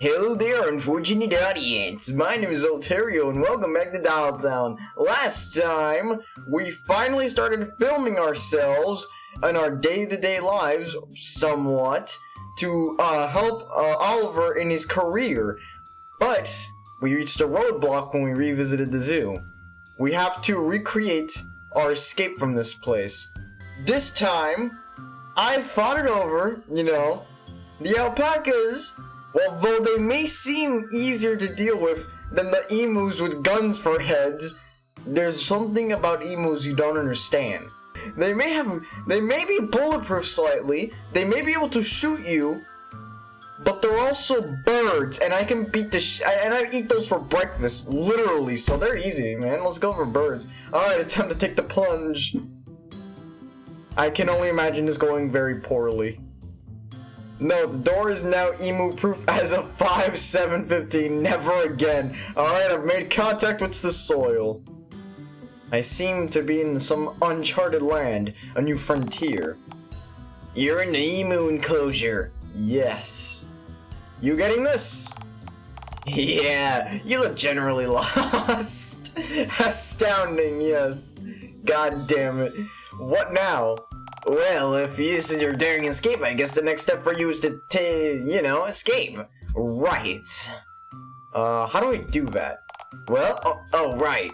Hello there, unfortunate audience. My name is Olaterrio, and welcome back to Dialtown. Last time, we finally started filming ourselves in our day-to-day lives, somewhat, to help Oliver in his career. But we reached a roadblock when we revisited the zoo. We have to recreate our escape from this place. This time, I fought it over, the alpacas. Although they may seem easier to deal with than the emus with guns for heads, there's something about emus you don't understand. They may be bulletproof slightly, they may be able to shoot you, but they're also birds, and I can beat and I eat those for breakfast, literally, so they're easy, man. Let's go for birds. Alright, it's time to take the plunge. I can only imagine this going very poorly. No, the door is now emu-proof as of 5/7/15. Never again. Alright, I've made contact with the soil. I seem to be in some uncharted land, a new frontier. You're in the emu enclosure. Yes. You getting this? Yeah, you look generally lost. Astounding, yes. God damn it. What now? Well, if this is your daring escape, I guess the next step for you is to, escape. Right. How do I do that? Well, right.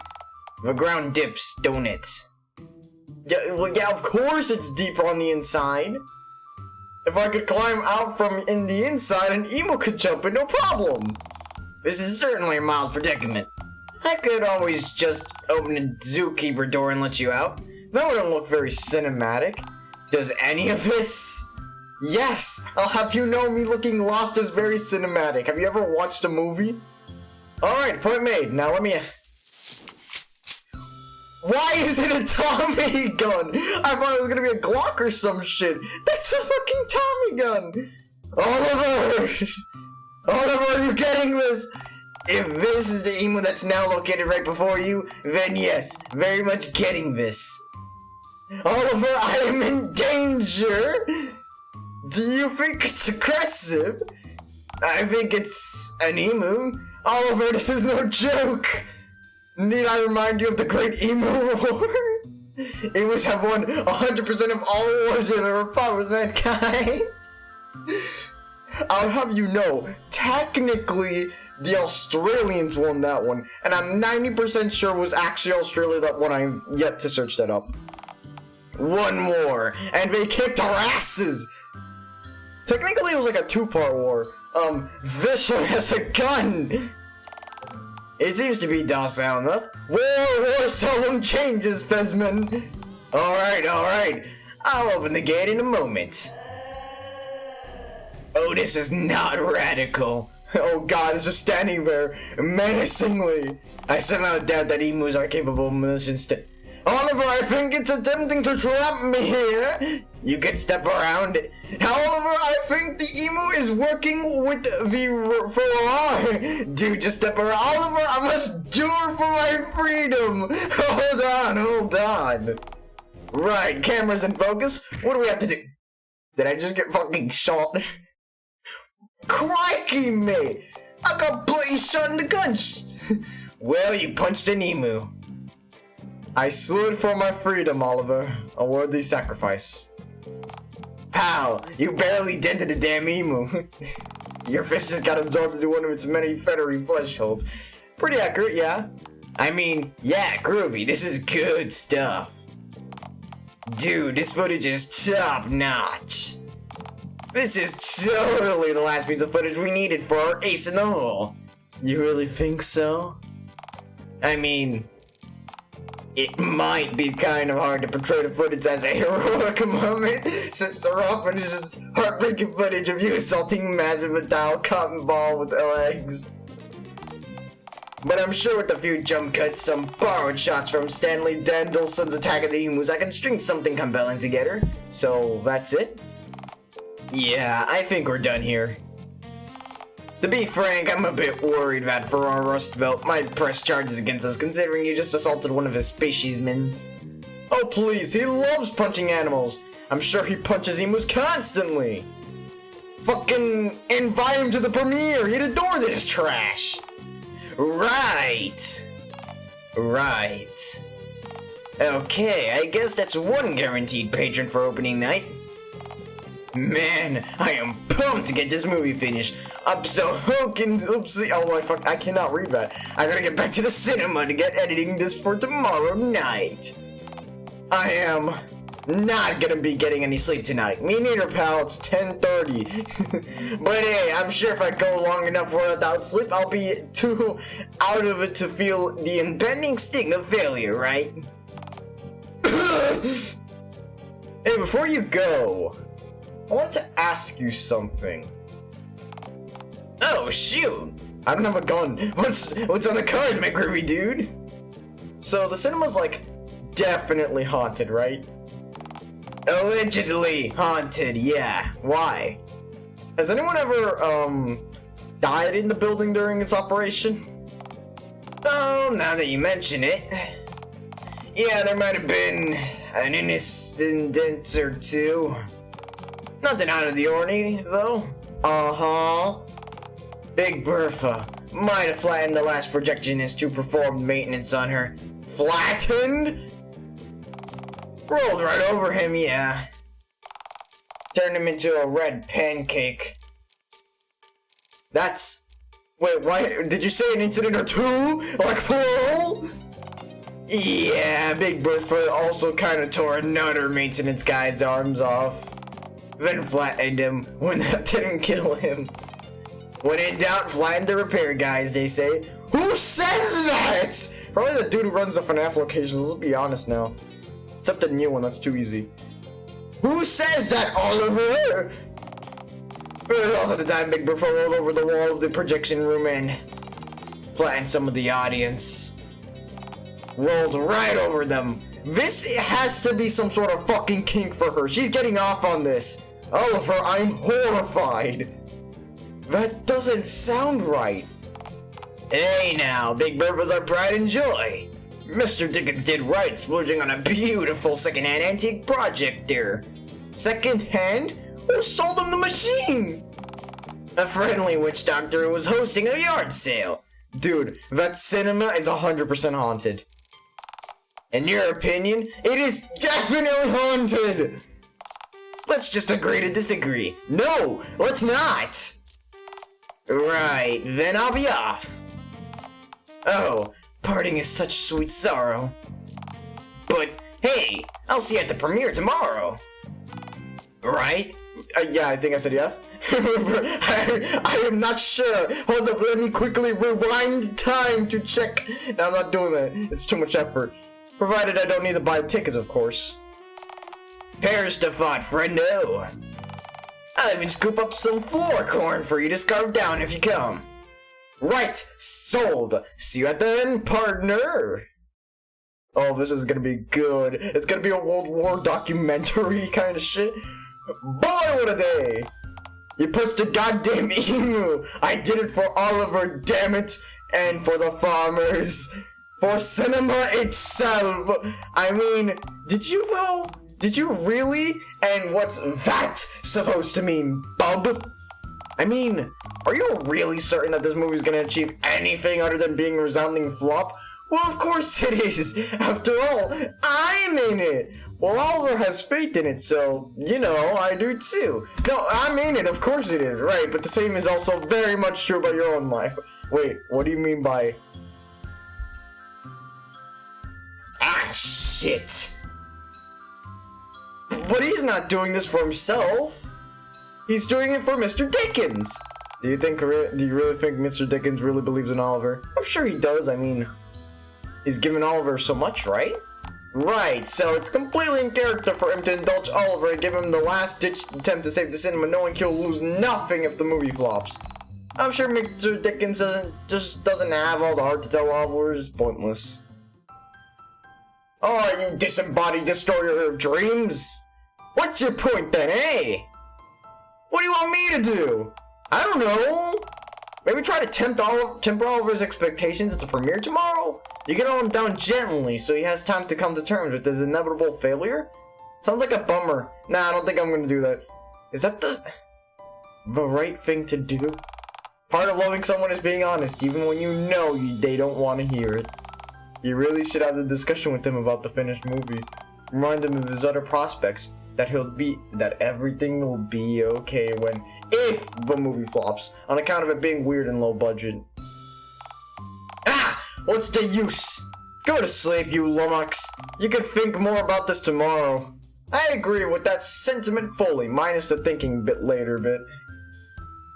The ground dips, don't it? Yeah, of course it's deeper on the inside. If I could climb out from in the inside, an emu could jump in, no problem. This is certainly a mild predicament. I could always just open the zookeeper door and let you out. That wouldn't look very cinematic. Does any of this? Yes! I'll have you know me looking lost is very cinematic. Have you ever watched a movie? Alright, point made. Now let me... Why is it a Tommy gun? I thought it was gonna be a Glock or some shit. That's a fucking Tommy gun! Oliver! Oliver, are you getting this? If this is the emu that's now located right before you, then yes, very much getting this. Oliver, I am in danger! Do you think it's aggressive? I think it's an emu. Oliver, this is no joke! Need I remind you of the Great Emu War? Emus have won 100% of all wars that ever fought with mankind. I'll have you know, technically, the Australians won that one, and I'm 90% sure it was actually Australia that won. I've yet to search that up. One more, and they kicked our asses! Technically, it was like a two-part war. This one has a gun! It seems to be docile enough. War seldom changes, Fesman. Alright. I'll open the gate in a moment. Oh, this is not radical. Oh god, it's just standing there, menacingly. I somehow doubt that emus are capable of malicious Oliver, I think it's attempting to trap me here. You can step around it. Oliver, I think the emu is working with the Ferrari. Dude, just step around. Oliver, I must do it for my freedom. Hold on. Right, cameras in focus. What do we have to do? Did I just get fucking shot? Crikey, mate. I got bloody shot in the guns. Well, you punched an emu. I slew it for my freedom, Oliver. A worthy sacrifice. Pow! You barely dented the damn emu. Your fish just got absorbed into one of its many feathery flesh holds. Pretty accurate, yeah? I mean, yeah, groovy. This is good stuff. Dude, this footage is top notch. This is totally the last piece of footage we needed for our ace in the hole. You really think so? I mean... It might be kind of hard to portray the footage as a heroic moment, since the raw footage is heartbreaking footage of you assaulting massive metal cotton ball with legs. But I'm sure with a few jump cuts, some borrowed shots from Stanley Dandelson's Attack of the Emus, I can string something compelling together. So, that's it? Yeah, I think we're done here. To be frank, I'm a bit worried that for our Rust Belt might press charges against us, considering you just assaulted one of his speciesmen. Oh please, he loves punching animals. I'm sure he punches emus constantly. fucking invite him to the premiere. He'd adore this trash. Right. Okay, I guess that's one guaranteed patron for opening night. Man, I am pumped to get this movie finished. I'm so hooking. Oopsie. Oh my fuck, I cannot read that. I gotta get back to the cinema to get editing this for tomorrow night. I am not gonna be getting any sleep tonight. Me neither, pal. It's 10:30. But hey, I'm sure if I go long enough without sleep, I'll be too out of it to feel the impending sting of failure, right? Hey, before you go, I want to ask you something. Oh shoot! I don't have a gun. What's on the card, McGroovy dude? So the cinema's like definitely haunted, right? Allegedly haunted, yeah. Why? Has anyone ever died in the building during its operation? Oh, now that you mention it. Yeah, there might have been an incident or two. Nothing out of the ordinary, though. Uh-huh. Big Bertha might have flattened the last projectionist who performed maintenance on her. Flattened? Rolled right over him, yeah. Turned him into a red pancake. That's... Wait, why? Did you say an incident or two? Like plural? Yeah, Big Bertha also kind of tore another maintenance guy's arms off. Then flattened him when that didn't kill him. When in doubt, flatten the repair guys, they say. Who says that? Probably the dude who runs the FNAF locations, let's be honest now. Except the new one, that's too easy. Who says that, Oliver? It was also the time Big Bertha rolled over the wall of the projection room and flattened some of the audience. Rolled right over them. This has to be some sort of fucking kink for her. She's getting off on this. Oliver, I'm horrified. That doesn't sound right. Hey now, Big Bertha's our pride and joy. Mr. Dickens did right splurging on a beautiful second-hand antique projector. Second-hand? Who sold him the machine? A friendly witch doctor who was hosting a yard sale. Dude, that cinema is 100% haunted. In your opinion, it is definitely haunted! Let's just agree to disagree. No, let's not! Right, then I'll be off. Oh, parting is such sweet sorrow. But, hey, I'll see you at the premiere tomorrow. Right? Yeah, I think I said yes. I am not sure. Hold up, let me quickly rewind time to check. No, I'm not doing that. It's too much effort. Provided I don't need to buy tickets, of course. Pears to thought, friendo. I'll even scoop up some floor corn for you to scarf down if you come. Right, sold. See you at the end, partner. Oh, this is gonna be good. It's gonna be a World War documentary kind of shit. Boy, what a day! You pushed a goddamn emu! I did it for Oliver, damn it! And for the farmers! For cinema itself! I mean, did you though? Did you really? And what's that supposed to mean, bub? I mean, are you really certain that this movie's gonna achieve anything other than being a resounding flop? Well, of course it is! After all, I'm in it! Well, Oliver has faith in it, so, you know, I do too. No, I'm in it, of course it is, right, but the same is also very much true about your own life. Wait, what do you mean by... Ah, shit! But he's not doing this for himself. He's doing it for Mr. Dickens. Do you really think Mr. Dickens really believes in Oliver? I'm sure he does, I mean... He's given Oliver so much, right? Right, so it's completely in character for him to indulge Oliver and give him the last-ditch attempt to save the cinema, knowing he'll lose nothing if the movie flops. I'm sure Mr. Dickens doesn't have all the heart to tell Oliver is pointless. Oh, you disembodied destroyer of dreams! What's your point then, eh? What do you want me to do? I don't know. Maybe try to temper Oliver's expectations at the premiere tomorrow? You get him down gently so he has time to come to terms with his inevitable failure? Sounds like a bummer. Nah, I don't think I'm gonna do that. Is that the... the right thing to do. Part of loving someone is being honest, even when you know they don't want to hear it. You really should have a discussion with him about the finished movie. Remind him of his other prospects, that everything will be okay if the movie flops, on account of it being weird and low budget. Ah! What's the use? Go to sleep, you lummox. You can think more about this tomorrow. I agree with that sentiment fully, minus the thinking later bit.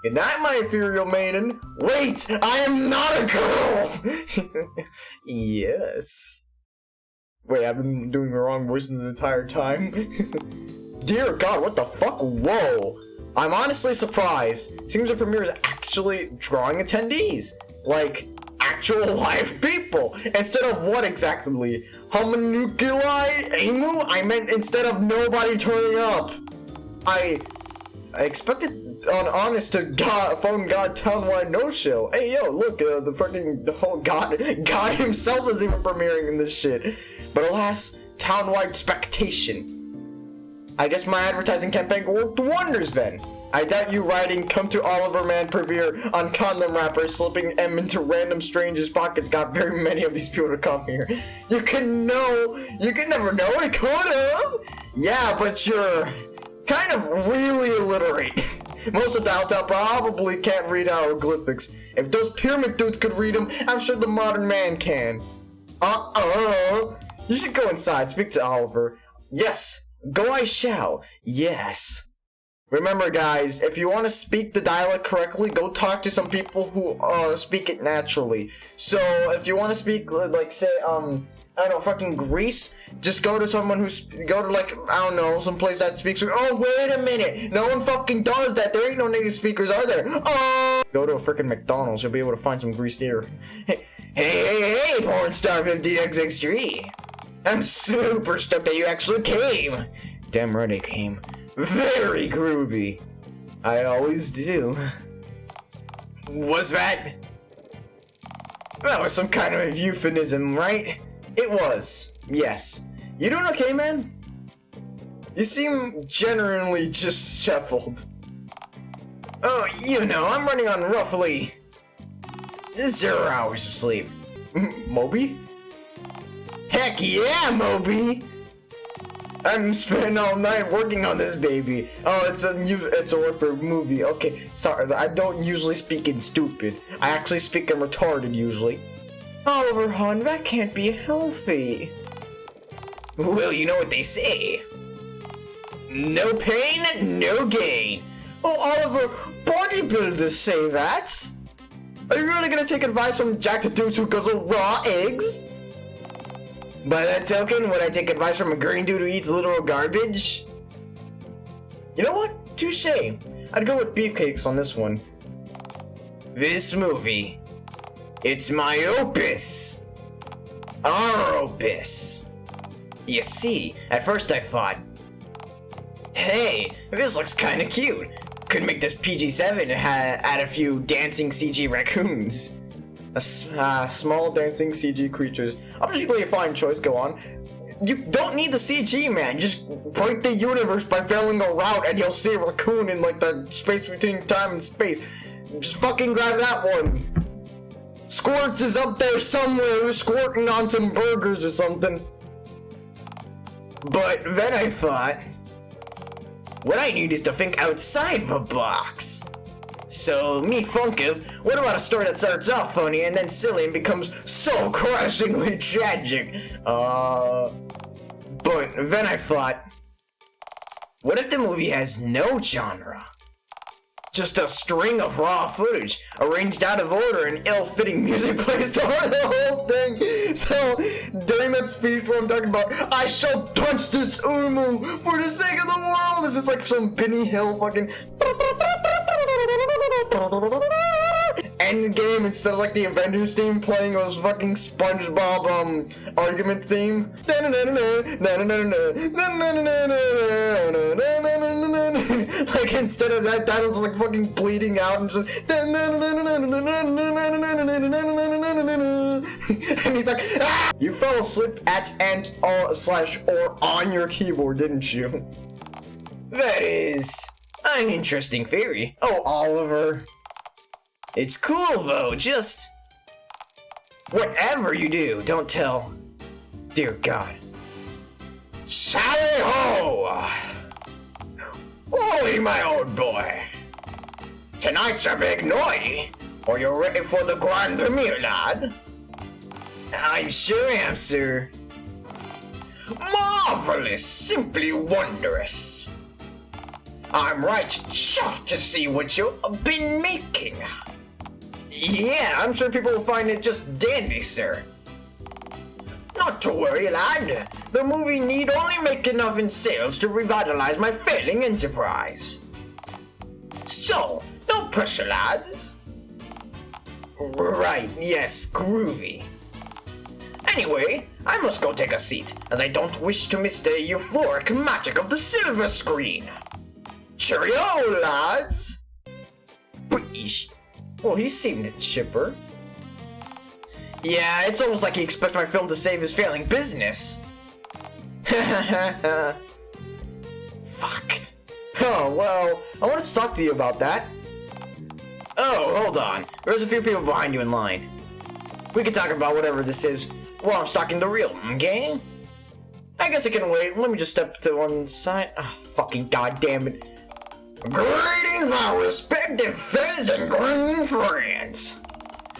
Good night, my ethereal maiden. Wait, I am not a girl! Yes. Wait, I've been doing the wrong voice the entire time. Dear God, what the fuck? Whoa. I'm honestly surprised. Seems the premiere is actually drawing attendees. Like, actual live people. Instead of what exactly? Homunculus? Emu? I meant instead of nobody turning up. I expected an honest to God, phone God townwide no-show. Hey yo, look, the whole God himself is even premiering in this shit. But alas, townwide spectation. I guess my advertising campaign worked wonders then. I doubt you writing "Come to Oliver Man" premiere on condom wrappers slipping M into random strangers' pockets got very many of these people to come here. You can never know, it could've! Yeah, but you're kind of really illiterate. Most of Dialtown probably can't read hieroglyphics. If those pyramid dudes could read them, I'm sure the modern man can. You should go inside, speak to Oliver. Yes, go I shall. Yes. Remember guys, if you want to speak the dialect correctly, go talk to some people who speak it naturally. So, if you want to speak, like, say, I don't know, fucking Greece, just go to someone go to, like, I don't know, some place that speaks. Oh, wait a minute, no one fucking does that. There ain't no native speakers, are there? Oh! Go to a freaking McDonald's, you'll be able to find some Greece here. Hey, porn star 15xx3. I'm super stoked that you actually came. Damn right I came. Very groovy. I always do. Was that? That was some kind of euphemism, right? It was. Yes. You doing okay, man? You seem genuinely just shuffled. Oh, you know, I'm running on roughly 0 hours of sleep. Moby? Heck yeah, Moby! I'm spending all night working on this baby. Oh, it's a word for movie. Okay, sorry, I don't usually speak in stupid. I actually speak in retarded usually. Oliver, hon, that can't be healthy. Well, you know what they say. No pain, no gain. Oh, Oliver, bodybuilders say that. Are you really gonna take advice from Jack the Dude who goes with raw eggs? By that token, would I take advice from a green dude who eats literal garbage? You know what? Touche. I'd go with beefcakes on this one. This movie, it's my opus. Our opus. You see, at first I thought, hey, this looks kinda cute. Could make this PG-7 add a few dancing CG raccoons. Small dancing CG creatures. Objectively a fine choice, go on. You don't need the CG, man. Just break the universe by failing a route and you'll see a raccoon in like the space between time and space. Just fucking grab that one. Squirts is up there somewhere squirting on some burgers or something. But then I thought, what I need is to think outside the box. So, me Funkiv, what about a story that starts off funny and then silly and becomes so crushingly tragic? But then I thought, what if the movie has no genre? Just a string of raw footage, arranged out of order and ill-fitting music placed over the whole thing. So, during that speech where I'm talking about, I shall punch this Umu for the sake of the world, it's just like some Benny Hill fucking end game instead of like the Avengers theme playing was fucking SpongeBob argument theme. Like instead of that, that was like fucking bleeding out and just and he's like, ah! You fell asleep at and/or on your keyboard, didn't you? That is An interesting theory. Oh, Oliver. It's cool, though, just... whatever you do, don't tell... dear God. Sally ho! Ollie, my old boy. Tonight's a big night. Are you ready for the grand premiere, lad? I sure am, sir. Marvelous, simply wondrous. I'm right chuffed to see what you've been making. Yeah, I'm sure people will find it just dandy, sir. Not to worry, lad. The movie need only make enough in sales to revitalize my failing enterprise. So, no pressure, lads. Right, yes, groovy. Anyway, I must go take a seat, as I don't wish to miss the euphoric magic of the silver screen. Cheerio, lads! British. Well, he seemed chipper. Yeah, it's almost like he expects my film to save his failing business. Fuck. Oh, well, I wanted to talk to you about that. Oh, hold on. There's a few people behind you in line. We can talk about whatever this is while I'm stalking the reel, okay? I guess I can wait. Let me just step to one side. Oh, fucking goddamn it. Greetings, my respected fizz and green friends.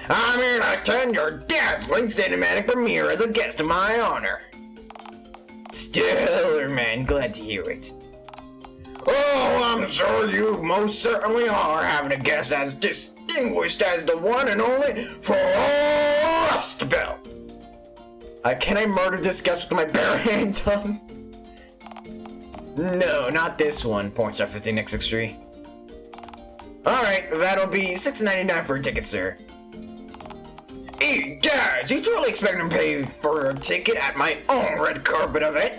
I'm here to attend your dazzling cinematic premiere as a guest of my honor. Stellar, man. Glad to hear it. Oh, I'm sure you most certainly are having a guest as distinguished as the one and only Frost Belt. Can I murder this guest with my bare hands on? No, not this one. Pornstar 15x63. Alright, that'll be $6.99 for a ticket, sir. Hey, guys, you truly expect to pay for a ticket at my own red carpet event?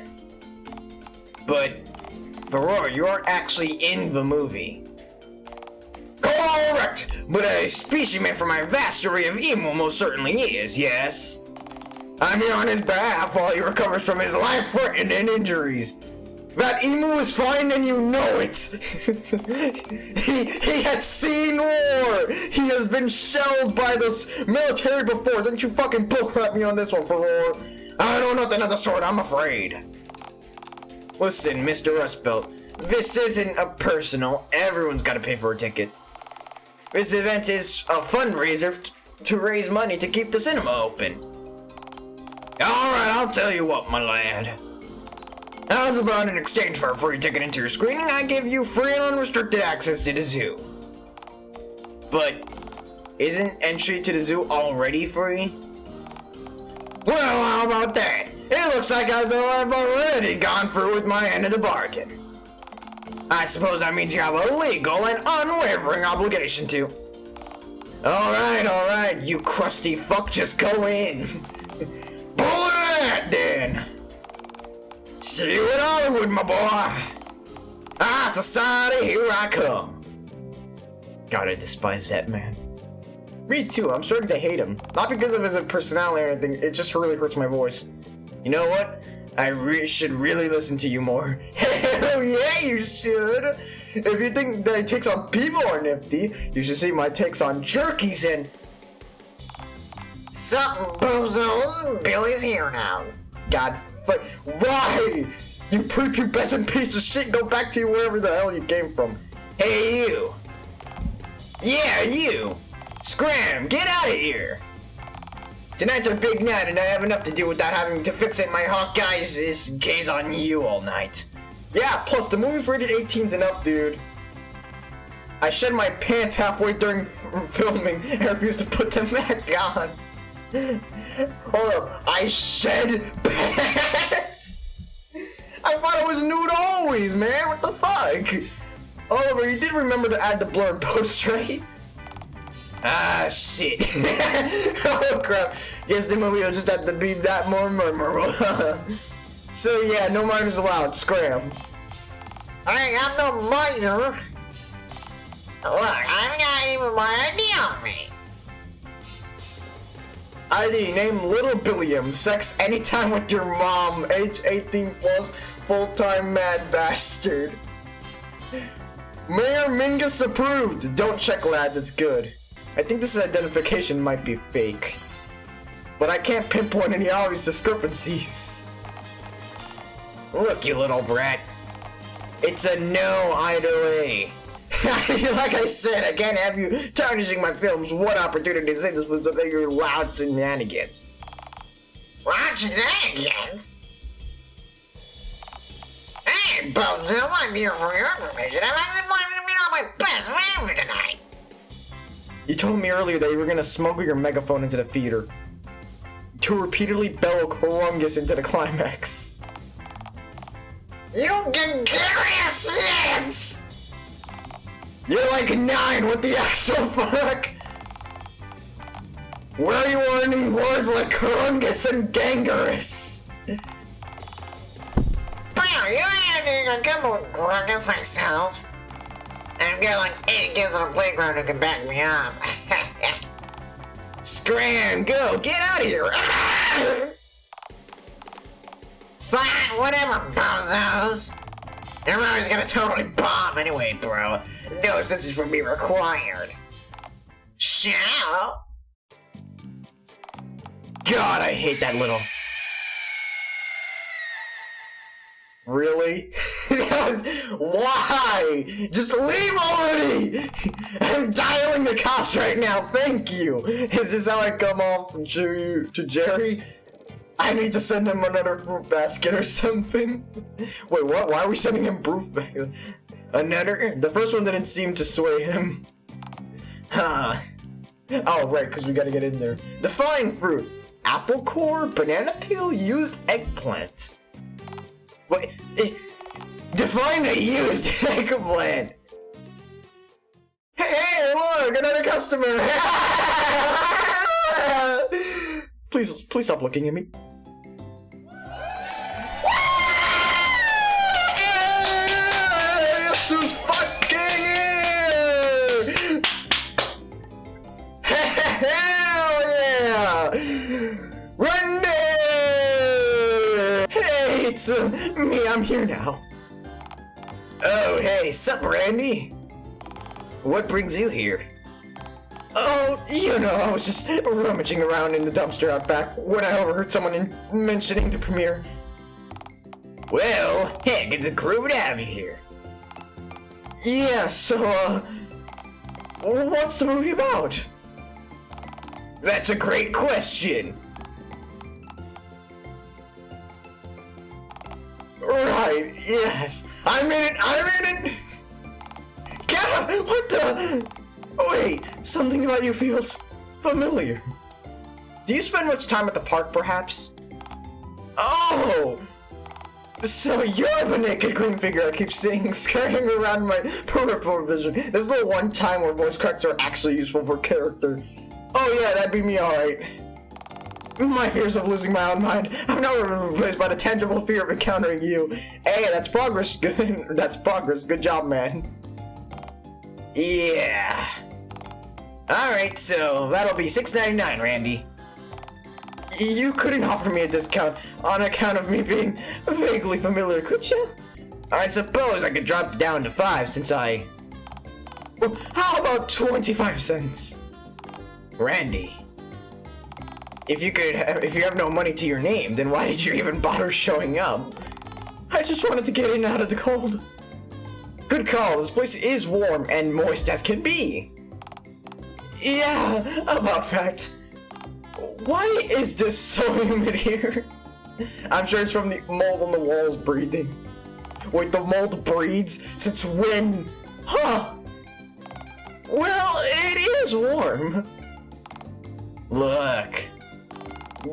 But, Varroa, you aren't actually in the movie. Correct! But a specimen from my vast array of emo most certainly is, yes? I'm here on his behalf while he recovers from his life-threatening injuries. That emu is fine and you know it! he has seen war! He has been shelled by the military before! Didn't you fucking bullcrap me on this one, for war? I know nothing of the sort, I'm afraid. Listen, Mr. Rustbelt, this isn't a personal. Everyone's gotta pay for a ticket. This event is a fundraiser to raise money to keep the cinema open. Alright, I'll tell you what, my lad. How's about in exchange for a free ticket into your screening, I give you free and unrestricted access to the zoo. But, isn't entry to the zoo already free? Well, how about that? It looks like as though I've already gone through with my end of the bargain. I suppose that means you have a legal and unwavering obligation to. Alright, you crusty fuck, just go in. Pull it that then. See you in Hollywood, my boy. Ah, society, here I come. God, I despise that man. Me too, I'm starting to hate him. Not because of his personality or anything, it just really hurts my voice. You know what? I should really listen to you more. Hell yeah, you should! If you think that takes on people are nifty, you should see my takes on jerkies and... Sup, bozos? Billy's here now. God fuck. Why? You prepubescent piece of shit, go back to wherever the hell you came from. Hey, you. Yeah, you. Scram, get out of here. Tonight's a big night and I have enough to do without having to fixate my Hawkeye's gaze on you all night. Yeah, plus the movie's rated 18s and up, dude. I shed my pants halfway during filming and refused to put them back on. Hold up, I shed pants? I thought it was nude always, man, what the fuck? Oliver, you did remember to add the blur in post, right? Ah, shit. Oh, crap. Guess the movie will just have to be that more memorable. So, yeah, no minors allowed. Scram. I ain't got no minor. Look, I've got even my ID on me. ID, name Little Billiam. Sex anytime with your mom. Age 18 plus. Full-time mad bastard. Mayor Mingus approved. Don't check, lads, it's good. I think this identification might be fake, but I can't pinpoint any obvious discrepancies. Look, you little brat. It's a no either way. Like I said, I can't have you tarnishing my films. What opportunity to say this was of your loud shenanigans? Loud shenanigans? Hey, Bozo, I'm here for your information. I'm actually being on my best behavior tonight. You told me earlier that you were gonna smuggle your megaphone into the theater to repeatedly bellow Corungus into the climax. You gregarious snitch! You're like 9, what the actual fuck? Where are you learning words like Corungus and Gangarus? Bro, you ain't gonna come with Corungus myself. I've got like 8 kids on the playground who can back me up. Scram, go, get out of here! Fine, whatever, bozos. Everybody's gonna totally bomb anyway, bro. No assistance from me required. Shall? God, I hate that little... Really? Why? Just leave already! I'm dialing the cops right now, thank you! Is this how I come off to Jerry? I need to send him another fruit basket or something. Wait, what? Why are we sending him fruit basket? Another? The first one didn't seem to sway him. Huh. Oh, right, because we gotta get in there. Define fruit. Apple core, banana peel, used eggplant. Wait, define a used eggplant. Hey, look, another customer. Please stop looking at me. This fucking here! Hell yeah! Run there! Hey, it's me. I'm here now. Oh, hey, sup, Randy? What brings you here? Oh, you know, I was just rummaging around in the dumpster out back when I overheard someone mentioning the premiere. Well, heck, it's a groove to have you here. Yeah, so, what's the movie about? That's a great question. Right, yes. I'm in it! God, what the? Wait, something about you feels familiar. Do you spend much time at the park, perhaps? Oh! So you're the naked green figure I keep seeing scurrying around my peripheral vision. There's no one time where voice cracks are actually useful for character. Oh yeah, that'd be me, alright. My fears of losing my own mind have now been replaced by the tangible fear of encountering you. Hey, that's progress. Good. That's progress. Good job, man. Yeah. Alright, so that'll be $6.99, Randy. You couldn't offer me a discount on account of me being vaguely familiar, could you? I suppose I could drop it down to 5 since I... Well, how about 25 cents? Randy. If you have no money to your name, then why did you even bother showing up? I just wanted to get in out of the cold. Good call, this place is warm and moist as can be. Yeah, about fact. Why is this so humid here? I'm sure it's from the mold on the walls breathing. Wait, the mold breeds? Since when? Huh. Well, it is warm. Look.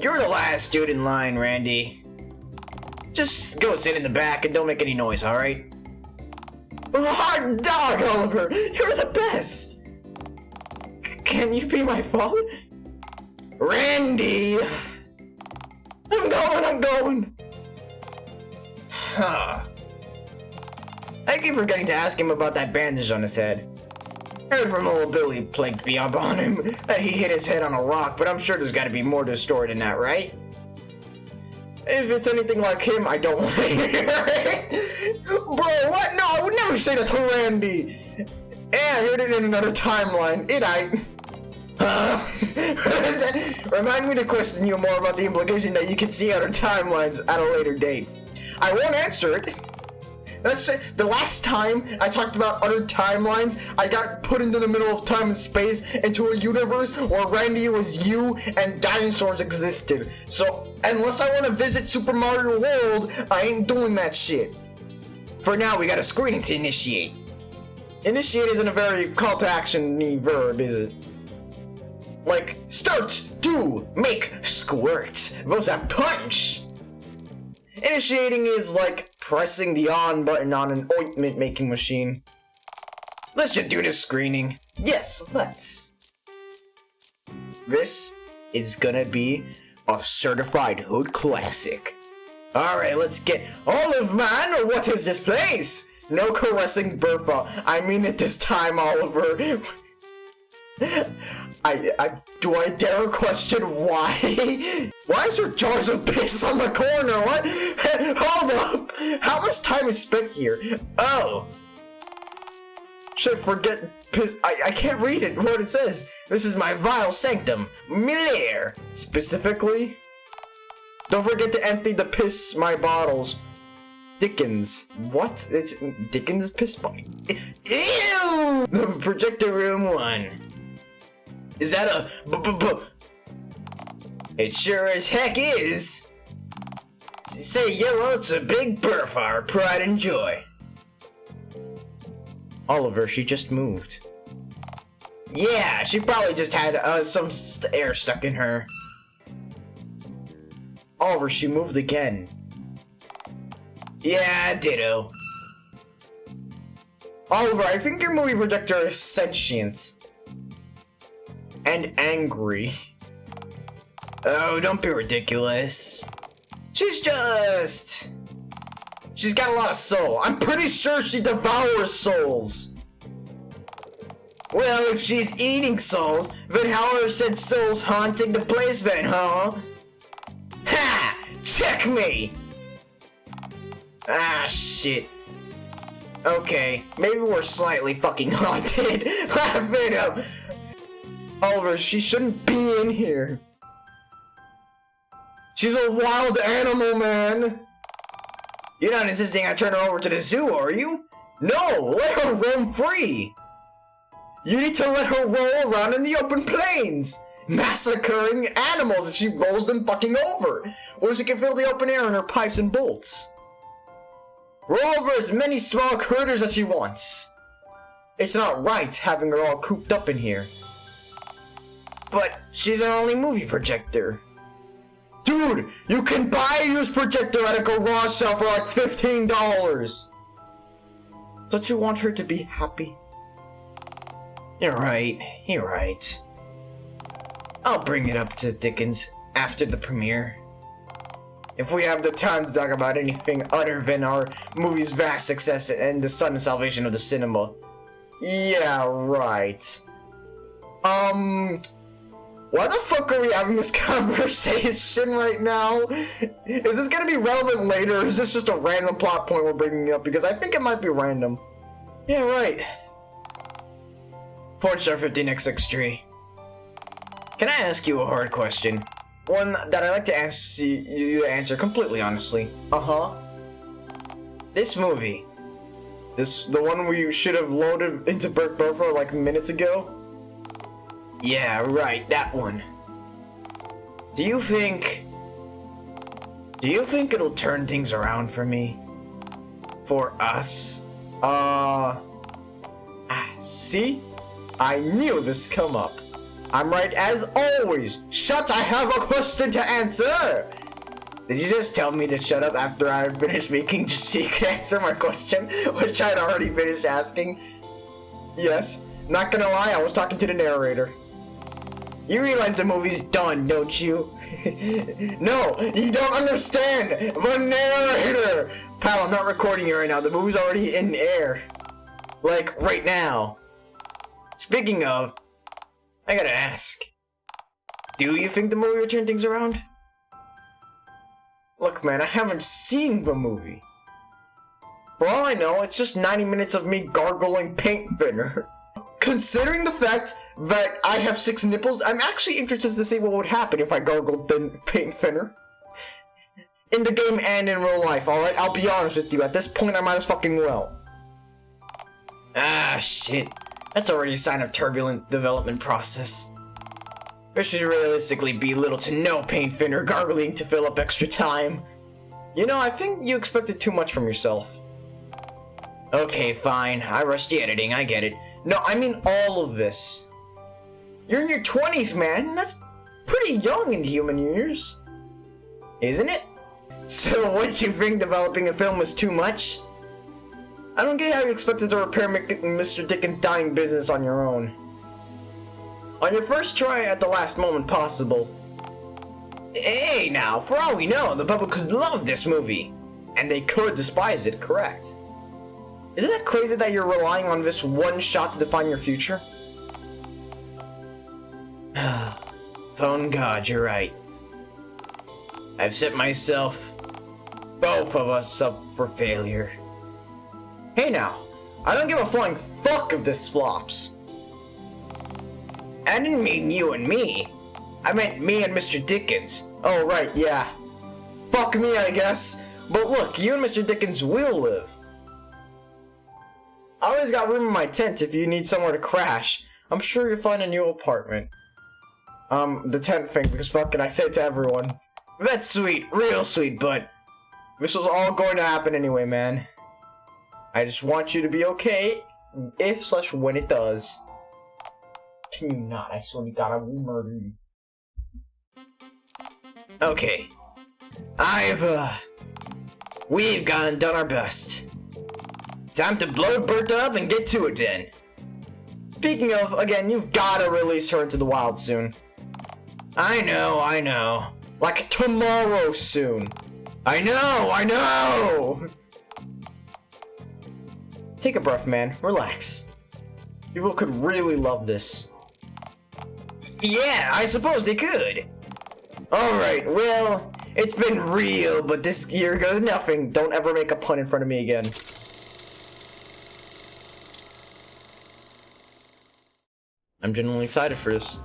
You're the last student in line, Randy. Just go sit in the back and don't make any noise, alright? Hard dog, Oliver! You're the best! Can you be my father? Randy! I'm going! Huh. I keep forgetting to ask him about that bandage on his head. Heard from old Billy plagued me up on him that he hit his head on a rock, but I'm sure there's gotta be more to the story than that, right? If it's anything like him, I don't want to hear it. Bro, what? No, I would never say that to Randy. I heard it in another timeline. What is that? Remind me to question you more about the implication that you can see other timelines at a later date. I won't answer it. That's it. The last time I talked about other timelines, I got put into the middle of time and space into a universe where Randy was you and dinosaurs existed. So, unless I want to visit Super Mario World, I ain't doing that shit. For now, we got a screening to initiate. Initiate isn't a very call to action-y verb, is it? Like, start, do, make, squirt, those have punch. Initiating is like pressing the on button on an ointment making machine. Let's just do this screening. Yes, let's. This is gonna be a certified hood classic. Alright, let's get Olive Man, or what is this place? No caressing Bertha. I mean it this time, Oliver. Do I dare question why? Why is there jars of piss on the corner? What? Hold up! How much time is spent here? Oh! Should forget piss. I can't read it. What it says. This is my vile sanctum. Miller! Specifically. Don't forget to empty the piss my bottles. Dickens. What? It's Dickens piss bottle. Ew! The projector room 1. Is that a It sure as heck is. Say yellow, it's a big burr for our pride and joy. Oliver, she just moved. Yeah, she probably just had some air stuck in her. Oliver, she moved again. Yeah, ditto. Oliver, I think your movie projector is sentient. And angry. Oh, don't be ridiculous. She's got a lot of soul. I'm pretty sure she devours souls. Well, if she's eating souls, then how are said souls haunting the place then, huh? Ha! Check me! Ah, shit. Okay, maybe we're slightly fucking haunted. Laugh it up. Oliver, she shouldn't be in here. She's a wild animal, man. You're not insisting I turn her over to the zoo, are you? No, let her roam free. You need to let her roll around in the open plains, massacring animals as she rolls them fucking over, or she can fill the open air in her pipes and bolts. Roll over as many small critters as she wants. It's not right having her all cooped up in here. But she's our only movie projector. Dude, you can buy a used projector at a garage sale for like $15. Don't you want her to be happy? You're right. I'll bring it up to Dickens after the premiere. If we have the time to talk about anything other than our movie's vast success and the sudden salvation of the cinema. Yeah, right. Why the fuck are we having this conversation right now? Is this gonna be relevant later, or is this just a random plot point we're bringing up? Because I think it might be random. Yeah, right. Pornstar 15XX3. Can I ask you a hard question? One that I like to ask you to answer completely honestly. Uh-huh. This movie. The one we should have loaded into Bertha like minutes ago? Yeah, right, that one. Do you think it'll turn things around for me? For us? See? I knew this come up. I'm right as always. Shut, I have a question to answer. Did you just tell me to shut up after I finished speaking just so you could answer my question, which I'd already finished asking? Yes. Not gonna lie, I was talking to the narrator. You realize the movie's done, don't you? No, you don't understand! The narrator! Pal, I'm not recording you right now. The movie's already in air. Like, right now. Speaking of, I gotta ask. Do you think the movie will turn things around? Look, man, I haven't seen the movie. For all I know, it's just 90 minutes of me gargling paint thinner. considering the fact that I have 6 nipples, I'm actually interested to see what would happen if I gargled paint thinner. In the game and in real life, alright? I'll be honest with you, at this point I might as fucking well. Ah, shit. That's already a sign of turbulent development process. There should realistically be little to no paint thinner gargling to fill up extra time. You know, I think you expected too much from yourself. Okay, fine. I rushed the editing, I get it. No, I mean all of this. You're in your 20s, man. That's pretty young in human years. Isn't it? So, what you think developing a film was too much? I don't get how you expected to repair Mr. Dickens' dying business on your own. On your first try at the last moment possible. Hey now, for all we know, the public could love this movie. And they could despise it, correct? Isn't it crazy that you're relying on this one shot to define your future? Phone God, you're right. I've set myself, both of us, up for failure. Hey now, I don't give a flying fuck if this flops. I didn't mean you and me. I meant me and Mr. Dickens. Oh right, yeah. Fuck me, I guess. But look, you and Mr. Dickens will live. I always got room in my tent if you need somewhere to crash. I'm sure you'll find a new apartment. The tent thing, because fucking I say it to everyone. That's sweet, real sweet, but this was all going to happen anyway, man. I just want you to be okay, if/when it does. Can you not? I swear to God, I will murder you. Okay. We've done our best. Time to blow Bertha up and get to it then. Speaking of, again, you've gotta release her into the wild soon. I know. Like tomorrow soon. I know! Take a breath, man. Relax. People could really love this. Yeah, I suppose they could. Alright, well, it's been real, but this year goes nothing. Don't ever make a pun in front of me again. I'm genuinely excited for this.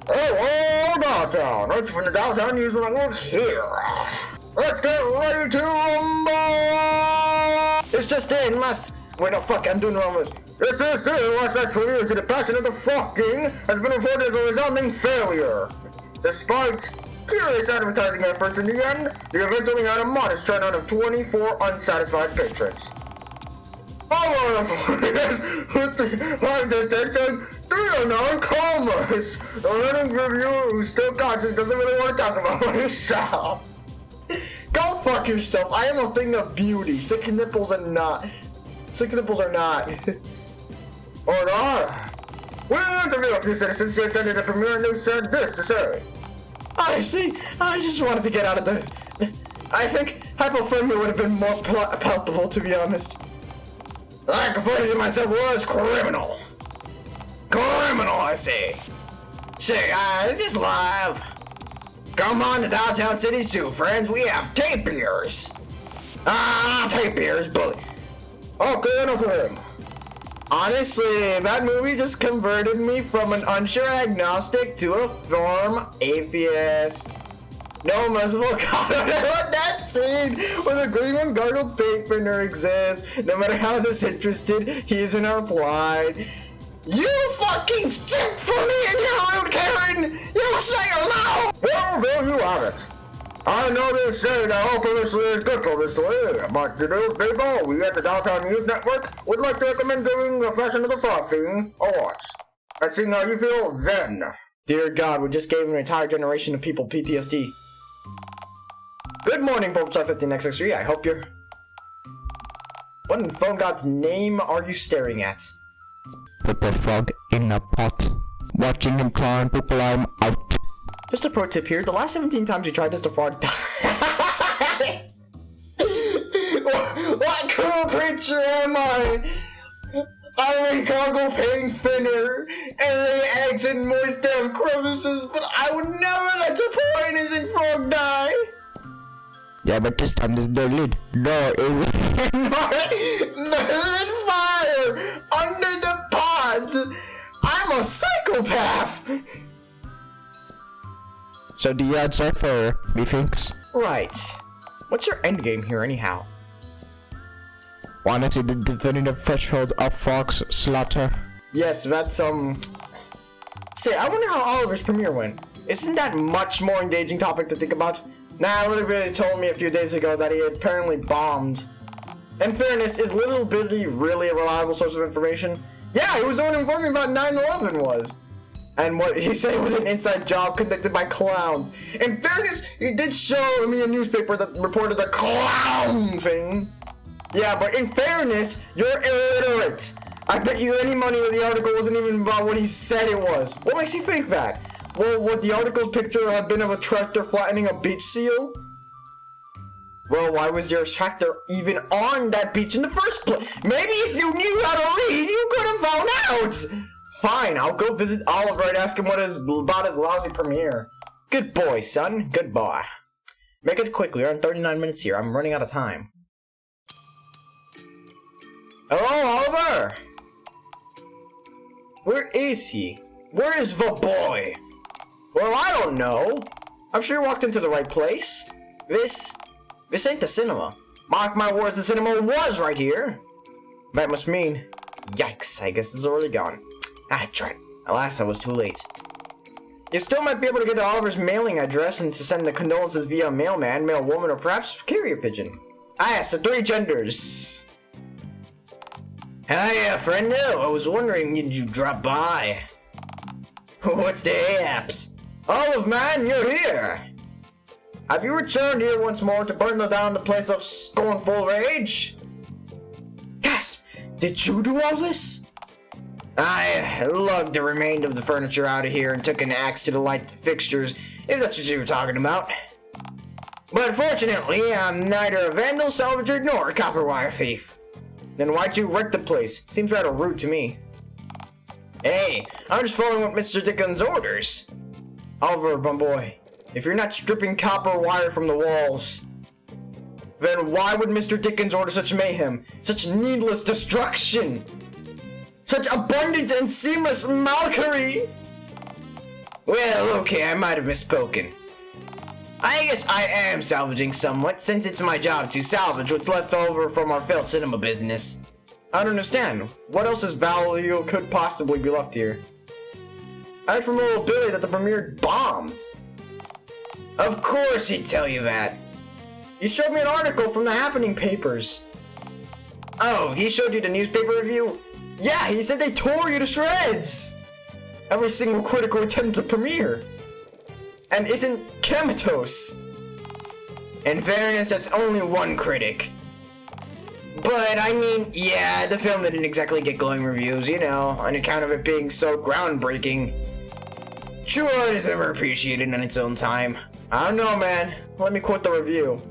Oh, Dialtown! Let's from the Dialtown use my works here. Let's get ready to rumble! It's just in, wait, no, fuck, I'm doing the wrong list. This is still last night's premiere to the Passion of the Fucking has been reported as a resounding failure. Despite furious advertising efforts in the end, the event only had a modest turnout of 24 unsatisfied patrons. All with the high detection, 309 commas. The running reviewer who's still conscious doesn't really want to talk about himself. Go fuck yourself. I am a thing of beauty. 6 nipples are not. 6 nipples are not. Or not. We'll interview a few citizens who attended the premiere and they said this to say. I see. I just wanted to get out of the... I think hypothermia would have been more palpable, to be honest. Lack of footage of myself was criminal. Criminal, I say. Say, just live. Come on to Downtown City Zoo, friends. We have tapirs. Tapirs, but... Okay, enough of him. Honestly, that movie just converted me from an unsure agnostic to a firm atheist. No merciful God, let that scene where the green one gargled paint thinner exists. No matter how disinterested he is in our plight. You fucking sick for me and your rude Karen! You say no! Well, there you have it. I know they say that all publicity is good publicity, but to those people, we at the Dialtown News Network would like to recommend giving the Passion of the Fucking a watch. Let's see how you feel then. Dear God, we just gave an entire generation of people PTSD. Good morning, Bulbstar 15x63. I hope you're... What in the phone god's name are you staring at? Put the frog in a pot. Watching him climb to climb out. Just a pro tip here, the last 17 times you tried this, the frog died. What cool creature am I? I'm a gargle paint thinner, and lay eggs in moist damn crevices, but I would never let the poor innocent frog die. Yeah, but this time there's no lid. No, There's fire under the a psychopath! So the odds are for methinks. Right. What's your endgame here, anyhow? Wanna see the definitive threshold of Fox slaughter? Yes, that's, Say, I wonder how Oliver's premiere went. Isn't that much more engaging topic to think about? Nah, Little Bitty told me a few days ago that he had apparently bombed. In fairness, is Little Bitty really a reliable source of information? Yeah, he was the one informing about 9/11 was. And what he said was an inside job conducted by clowns. In fairness, he did show me a newspaper that reported the clown thing. Yeah, but in fairness, you're illiterate. I bet you any money that the article wasn't even about what he said it was. What makes you think that? Well, would the article's picture have been of a tractor flattening a beach seal? Well, why was your tractor even on that beach in the first place? Maybe if you knew how to read, you could have found out! Fine, I'll go visit Oliver and ask him what is about his lousy premiere. Good boy, son. Good boy. Make it quick, we're on 39 minutes here. I'm running out of time. Hello, Oliver! Where is he? Where is the boy? Well, I don't know. I'm sure you walked into the right place. This ain't the cinema. Mark my words, the cinema was right here. That must mean, yikes, I guess it's already gone. Ah, tried. Alas, I was too late. You still might be able to get to Oliver's mailing address and to send the condolences via mailman, mailwoman, or perhaps carrier pigeon. Ah, yes, the three genders. Hiya, friendo. I was wondering, did you drop by? What's the apps? Olive, man, you're here! Have you returned here once more to burn down the place of scornful rage? Gasp! Did you do all this? I lugged the remainder of the furniture out of here and took an axe to the light fixtures, if that's what you were talking about. But fortunately, I'm neither a vandal, salvager, nor a copper wire thief. Then why'd you wreck the place? Seems rather rude to me. Hey, I'm just following what Mr. Dickens' orders. Oliver, my boy, if you're not stripping copper wire from the walls, then why would Mr. Dickens order such mayhem, such needless destruction, such abundant and seamless mockery? Well, okay, I might have misspoken. I guess I am salvaging somewhat, since it's my job to salvage what's left over from our failed cinema business. I don't understand. What else's value could possibly be left here? I heard from little Billy that the premiere bombed. Of course he'd tell you that. He showed me an article from the Happening papers. Oh, he showed you the newspaper review? Yeah, he said they tore you to shreds! Every single critic who attended the premiere. And isn't comatose. In fairness, that's only one critic. But, I mean, yeah, the film didn't exactly get glowing reviews, you know, on account of it being so groundbreaking. True art is never appreciated in its own time. I don't know, man. Let me quote the review.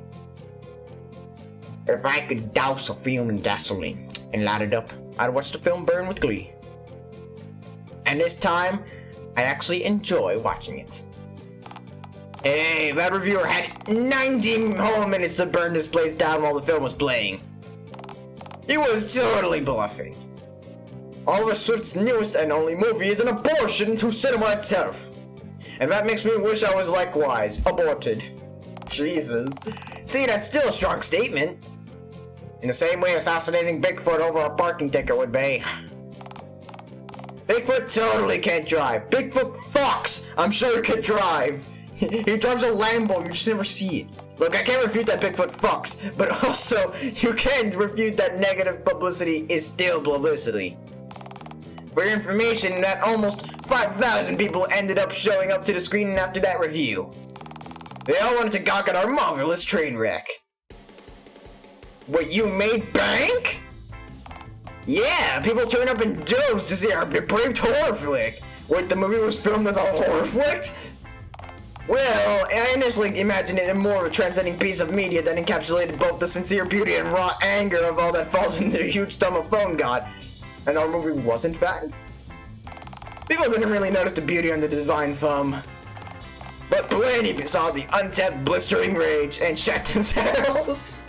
If I could douse a film in gasoline and light it up, I'd watch the film burn with glee. And this time, I actually enjoy watching it. Hey, that reviewer had 90 whole minutes to burn this place down while the film was playing. He was totally bluffing. Oliver Swift's newest and only movie is an abortion to cinema itself. And that makes me wish I was likewise aborted. Jesus. See, that's still a strong statement. In the same way assassinating Bigfoot over a parking ticket would be. Bigfoot totally can't drive. Bigfoot fucks! I'm sure he could drive. He drives a Lambo, you just never see it. Look, I can't refute that Bigfoot fucks, but also, you can't refute that negative publicity is still publicity. For your information, that almost 5,000 people ended up showing up to the screening after that review. They all wanted to gawk at our marvelous train wreck. Wait, you made bank? Yeah, people turn up in droves to see our depraved horror flick. Wait, the movie was filmed as a horror flick? Well, I initially imagined it in more of a transcending piece of media that encapsulated both the sincere beauty and raw anger of all that falls into the huge thumb of phone god. And our movie was, in fact. People didn't really notice the beauty under the divine thumb. But plenty saw the untapped blistering rage and shat themselves.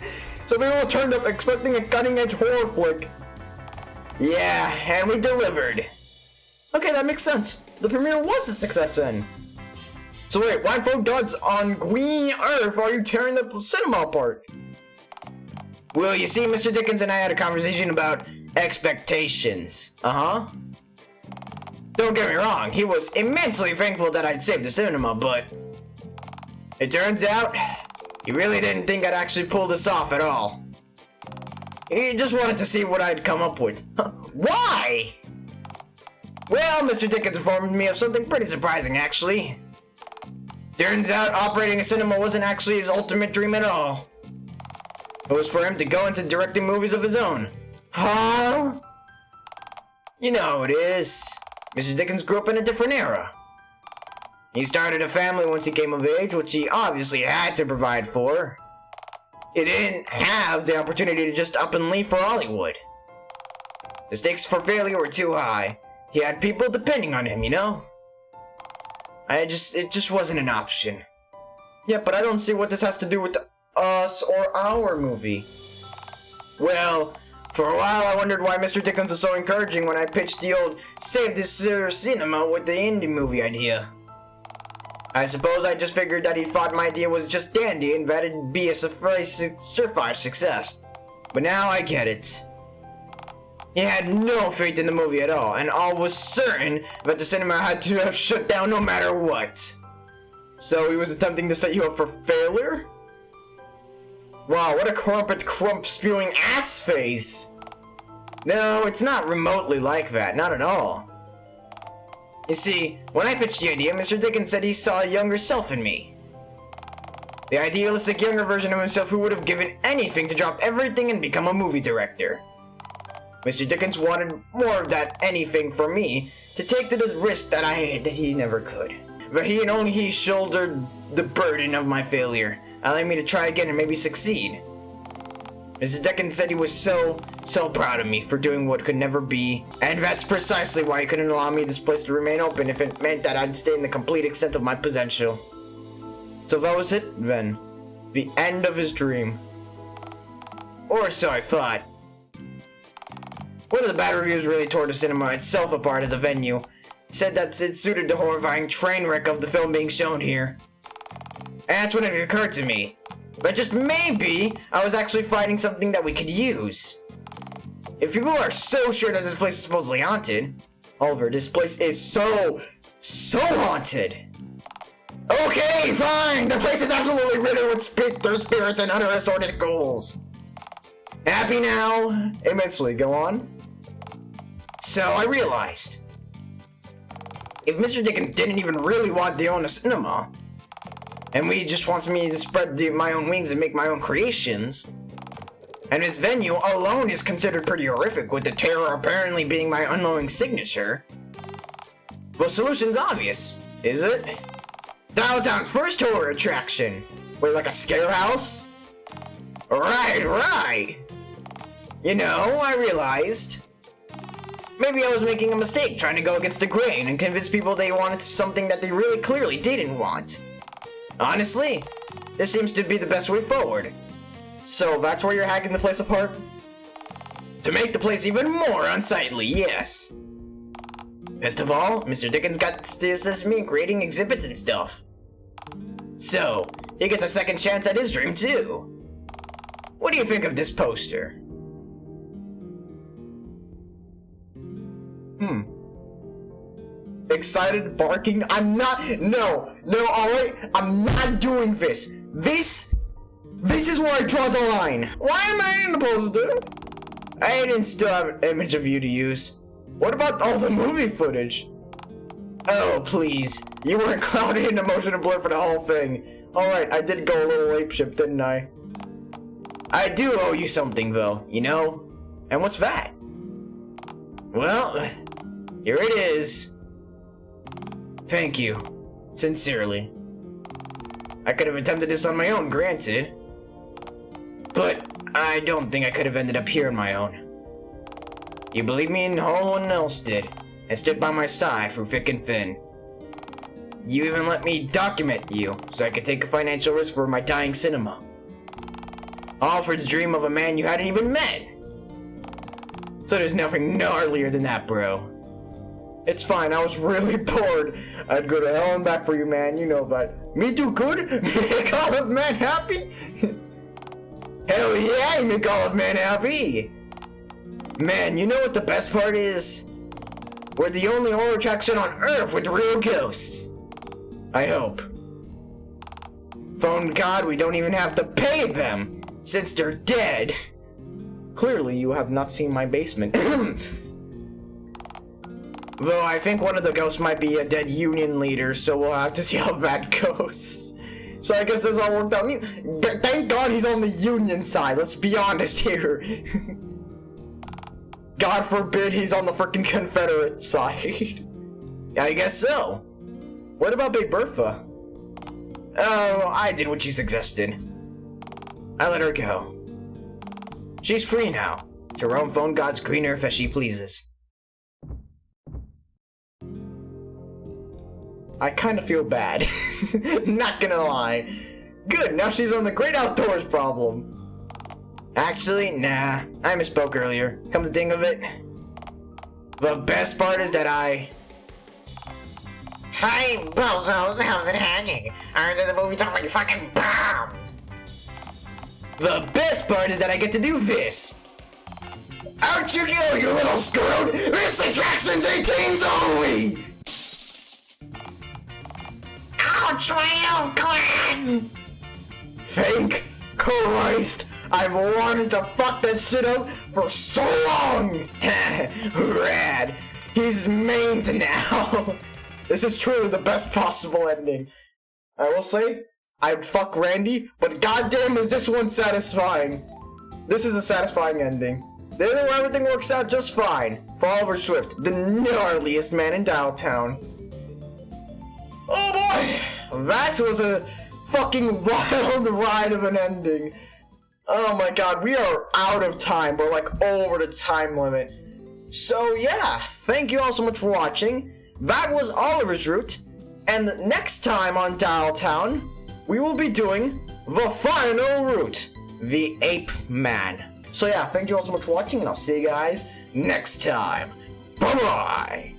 So people turned up expecting a cutting-edge horror flick. Yeah, and we delivered. Okay, that makes sense. The premiere was a success then. So wait, why folk gods on green earth are you tearing the cinema apart? Well, you see, Mr. Dickens and I had a conversation about expectations. Uh-huh. Don't get me wrong, he was immensely thankful that I'd saved the cinema, but it turns out he really didn't think I'd actually pull this off at all. He just wanted to see what I'd come up with. Why? Well, Mr. Dickens informed me of something pretty surprising, actually. Turns out operating a cinema wasn't actually his ultimate dream at all. It was for him to go into directing movies of his own. Huh? You know how it is. Mr. Dickens grew up in a different era. He started a family once he came of age, which he obviously had to provide for. He didn't have the opportunity to just up and leave for Hollywood. The stakes for failure were too high. He had people depending on him, you know? It just wasn't an option. Yeah, but I don't see what this has to do with us or our movie. Well, for a while I wondered why Mr. Dickens was so encouraging when I pitched the old save this cinema with the indie movie idea. I suppose I just figured that he thought my idea was just dandy and that it'd be a surefire success. But now I get it. He had no faith in the movie at all, and all was certain that the cinema had to have shut down no matter what. So he was attempting to set you up for failure? Wow, what a crumpet crump spewing ass face! No, it's not remotely like that, not at all. You see, when I pitched the idea, Mr. Dickens said he saw a younger self in me. The idealistic younger version of himself who would have given anything to drop everything and become a movie director. Mr. Dickens wanted more of that anything for me to take to the risk that he never could. But he and only he shouldered the burden of my failure, allowing me to try again and maybe succeed. Mr. Dickens said he was so proud of me for doing what could never be, and that's precisely why he couldn't allow me this place to remain open if it meant that I'd stay in the complete extent of my potential. So that was it, then. The end of his dream. Or so I thought. One of the bad reviews really tore the cinema itself apart as a venue. Said that it suited the horrifying train wreck of the film being shown here. And that's when it occurred to me. But just maybe, I was actually finding something that we could use. If people are so sure that this place is supposedly haunted, Oliver, this place is so haunted. Okay, fine! The place is absolutely riddled with spirits and other assorted ghouls. Happy now? Immensely, go on. So I realized, if Mr. Dickens didn't even really want to own a cinema, and he just wants me to spread my own wings and make my own creations, and his venue alone is considered pretty horrific, with the terror apparently being my unknowing signature, well, solution's obvious, is it? Dialtown's first horror attraction. Wait, like a scare house? Right. You know, I realized maybe I was making a mistake trying to go against the grain and convince people they wanted something that they really clearly didn't want. Honestly, this seems to be the best way forward. So that's where you're hacking the place apart? To make the place even more unsightly, yes. Best of all, Mr. Dickens got to assist me in creating exhibits and stuff. So, he gets a second chance at his dream too. What do you think of this poster? Excited barking? No, alright? I'm not doing this. This is where I draw the line. Why am I in the poster? I didn't still have an image of you to use. What about all the movie footage? Oh, please. You were clouded in motion and blur for the whole thing. Alright, I did go a little apeshit, didn't I? I do owe you something, though, you know? And what's that? Well, here it is. Thank you. Sincerely. I could have attempted this on my own, granted. But I don't think I could have ended up here on my own. You believed me and no one else did, and stood by my side through thick and thin. You even let me document you, so I could take a financial risk for my dying cinema. All for the dream of a man you hadn't even met. So there's nothing gnarlier than that, bro. It's fine, I was really bored. I'd go to hell and back for you, man, you know that. Me do good? Make all of man happy? Hell yeah, I make all of man happy! Man, you know what the best part is? We're the only horror attraction on Earth with real ghosts. I hope. Phone God, we don't even have to pay them, since they're dead. Clearly, you have not seen my basement. Though I think one of the ghosts might be a dead union leader, so we'll have to see how that goes. So I guess this all worked out. Thank God he's on the union side, let's be honest here. God forbid he's on the freaking Confederate side. I guess so. What about Big Bertha? Oh, I did what she suggested. I let her go. She's free now, to roam Phone God's green earth as she pleases. I kind of feel bad. Not gonna lie. Good, now she's on the great outdoors problem. Actually, nah, I misspoke earlier. Come to think of it, the best part is that Hey, bozos, how's it hanging? I heard that the movie totally fucking bombed. The best part is that I get to do this. Out you go, you little screw! This attraction's 18s only! Ouch, my old clan! Thank Christ! I've wanted to fuck that shit up for so long! Rad! He's maimed now! This is truly the best possible ending. I will say, I'd fuck Randy, but goddamn is this one satisfying. This is a satisfying ending. There, everything works out just fine for Oliver Swift, the gnarliest man in Dialtown. Oh boy! That was a fucking wild ride of an ending. Oh my god, we are out of time. We're like over the time limit. So yeah, thank you all so much for watching. That was Oliver's route. And next time on Dialtown, we will be doing the final route, the Ape Man. So yeah, thank you all so much for watching, and I'll see you guys next time. Bye-bye!